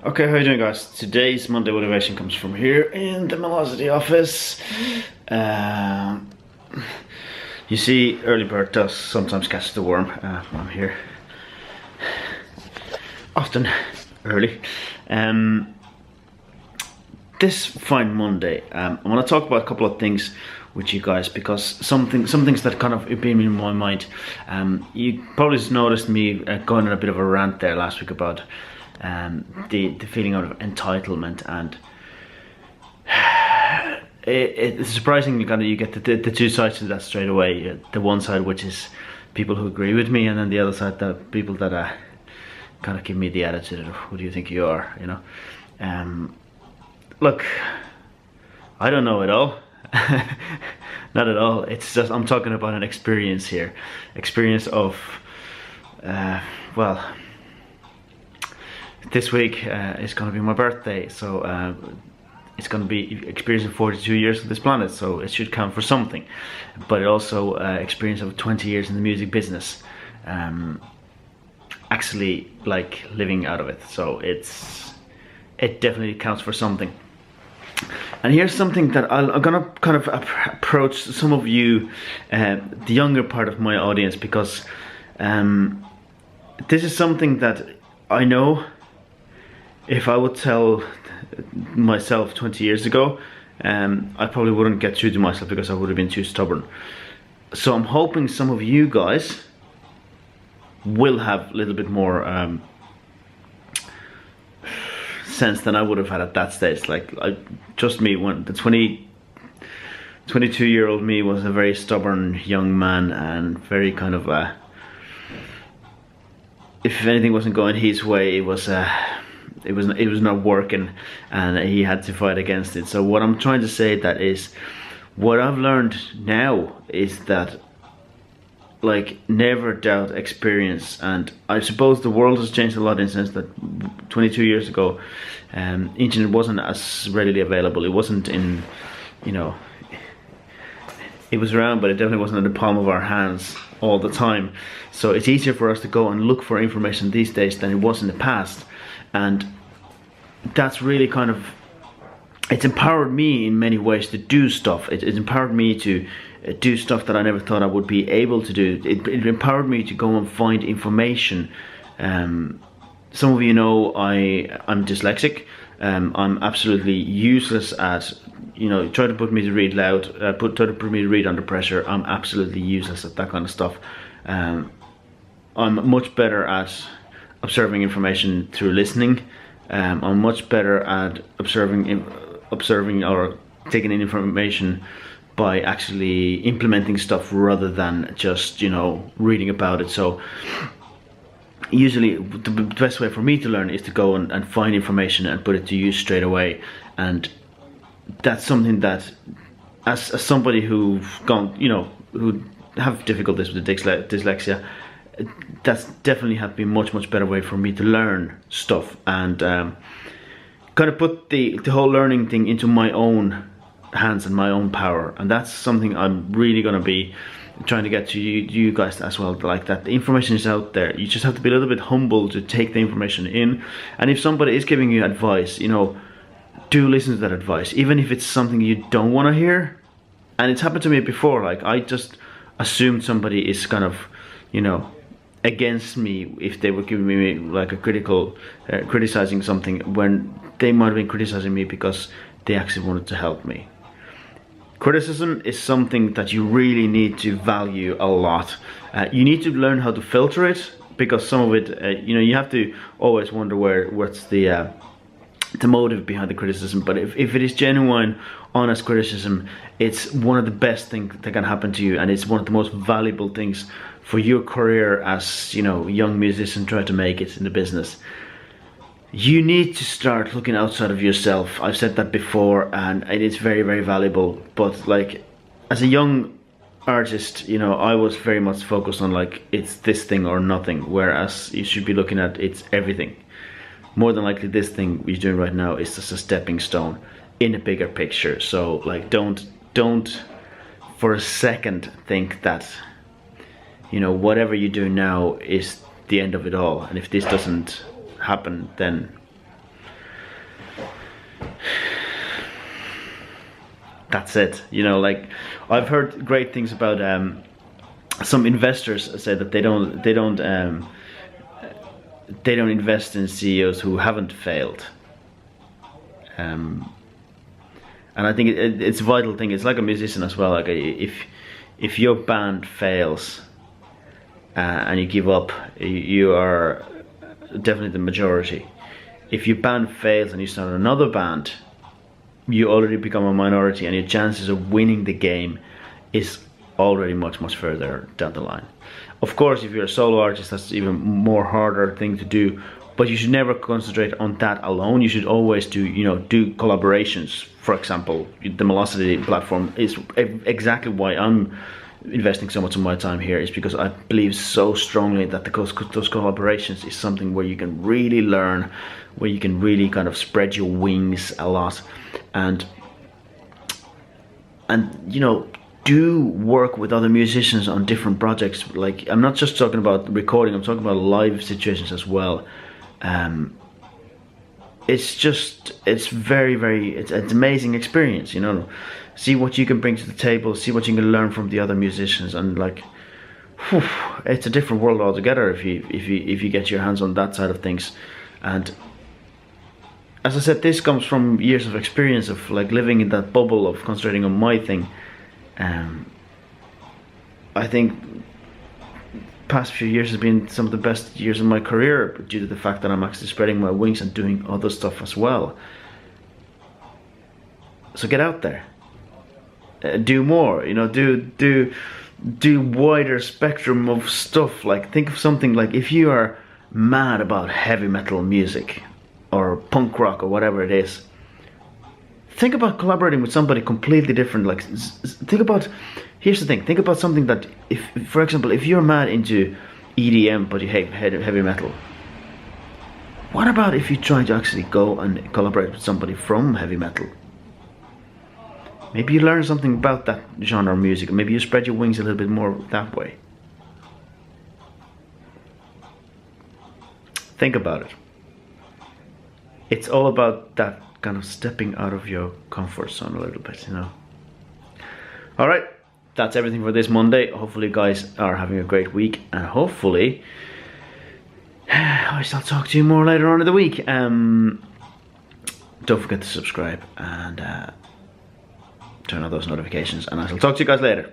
Okay, how you doing, guys? Today's Monday motivation comes from here in the Velocity office. Um, you see, early bird does sometimes catch the worm. I'm here often early. This fine Monday, I want to talk about a couple of things with you guys because some things that kind of have been in my mind. You probably just noticed me going on a bit of a rant there last week about the feeling of entitlement, and it's surprisingly kind of you get the two sides of that straight away. The one side, which is people who agree with me, and then the other side, the people that kind of give me the attitude of who do you think you are, you know. Look, I don't know it all. Not at all. It's just I'm talking about an experience here, experience of well, this week is going to be my birthday, so it's going to be experiencing 42 years on this planet, so it should count for something. But it also experience of 20 years in the music business, actually like living out of it, so it definitely counts for something. And here's something that I'm gonna kind of approach some of you, the younger part of my audience, because this is something that I know if I would tell myself 20 years ago, I probably wouldn't get through to myself because I would have been too stubborn. So I'm hoping some of you guys will have a little bit more sense than I would have had at that stage. Like, trust me, when the 22-year-old me was a very stubborn young man and very kind of if anything wasn't going his way, it was not working, and he had to fight against it. So what I'm trying to say that is, what I've learned now is that, like, never doubt experience. And I suppose the world has changed a lot in the sense that 22 years ago, internet wasn't as readily available. It wasn't in, you know, it was around, but it definitely wasn't in the palm of our hands all the time. So it's easier for us to go and look for information these days than it was in the past. And that's really kind of, it's empowered me in many ways to do stuff. It empowered me to do stuff that I never thought I would be able to do. It empowered me to go and find information. Some of you know I'm dyslexic. I'm absolutely useless at, you know, try to put me to read loud, try to put me to read under pressure. I'm absolutely useless at that kind of stuff. I'm much better at observing information through listening. I'm much better at observing or taking in information by actually implementing stuff rather than just, you know, reading about it. So usually the best way for me to learn is to go and find information and put it to use straight away. And that's something that, as somebody who's gone, you know, who have difficulties with the dyslexia, that's definitely have been much better way for me to learn stuff, and kind of put the whole learning thing into my own hands and my own power. And that's something I'm really going to be trying to get to you guys as well. Like, that the information is out there, you just have to be a little bit humble to take the information in. And if somebody is giving you advice, you know, do listen to that advice, even if it's something you don't want to hear. And it's happened to me before. Like, I just assumed somebody is kind of, you know, against me if they were giving me like a critical criticizing something, when they might have been criticizing me because they actually wanted to help me. Criticism is something that you really need to value a lot. You need to learn how to filter it, because some of it, you know, you have to always wonder what's the motive behind the criticism. But if it is genuine, honest criticism, it's one of the best things that can happen to you, and it's one of the most valuable things for your career as, you know, young musician trying to make it in the business. You need to start looking outside of yourself. I've said that before, and it is very valuable. But like, as a young artist, you know, I was very much focused on, like, it's this thing or nothing, whereas you should be looking at it's everything. More than likely, this thing you're doing right now is just a stepping stone in a bigger picture. So, like, don't for a second think that, you know, whatever you do now is the end of it all. And if this doesn't happen, then that's it. You know, like I've heard great things about some investors say that they don't invest in CEOs who haven't failed. And I think it's a vital thing. It's like a musician as well. Like if your band fails and you give up, you are definitely the majority. If your band fails and you start another band, you already become a minority, and your chances of winning the game is already much further down the line. Of course, if you're a solo artist, that's even more harder thing to do. But you should never concentrate on that alone. You should always do collaborations. For example, the Velocity platform is exactly why I'm investing so much of my time here, is because I believe so strongly that those collaborations is something where you can really learn, where you can really kind of spread your wings a lot, and do work with other musicians on different projects. Like, I'm not just talking about recording, I'm talking about live situations as well. It's very it's an amazing experience, see what you can bring to the table, see what you can learn from the other musicians, and like, it's a different world altogether if you get your hands on that side of things. And as I said, this comes from years of experience of like living in that bubble of concentrating on my thing. I think past few years has been some of the best years of my career due to the fact that I'm actually spreading my wings and doing other stuff as well. So get out there, do more, do wider spectrum of stuff. Like, think of something like, if you are mad about heavy metal music or punk rock or whatever it is, think about collaborating with somebody completely different. Like, here's the thing, think about something that, if, for example, if you're mad into EDM but you hate heavy metal, what about if you try to actually go and collaborate with somebody from heavy metal? Maybe you learn something about that genre of music, maybe you spread your wings a little bit more that way. Think about it. It's all about that kind of stepping out of your comfort zone a little bit, Alright, that's everything for this Monday. Hopefully you guys are having a great week, and hopefully I shall talk to you more later on in the week. Don't forget to subscribe and turn on those notifications, and I shall talk to you guys later.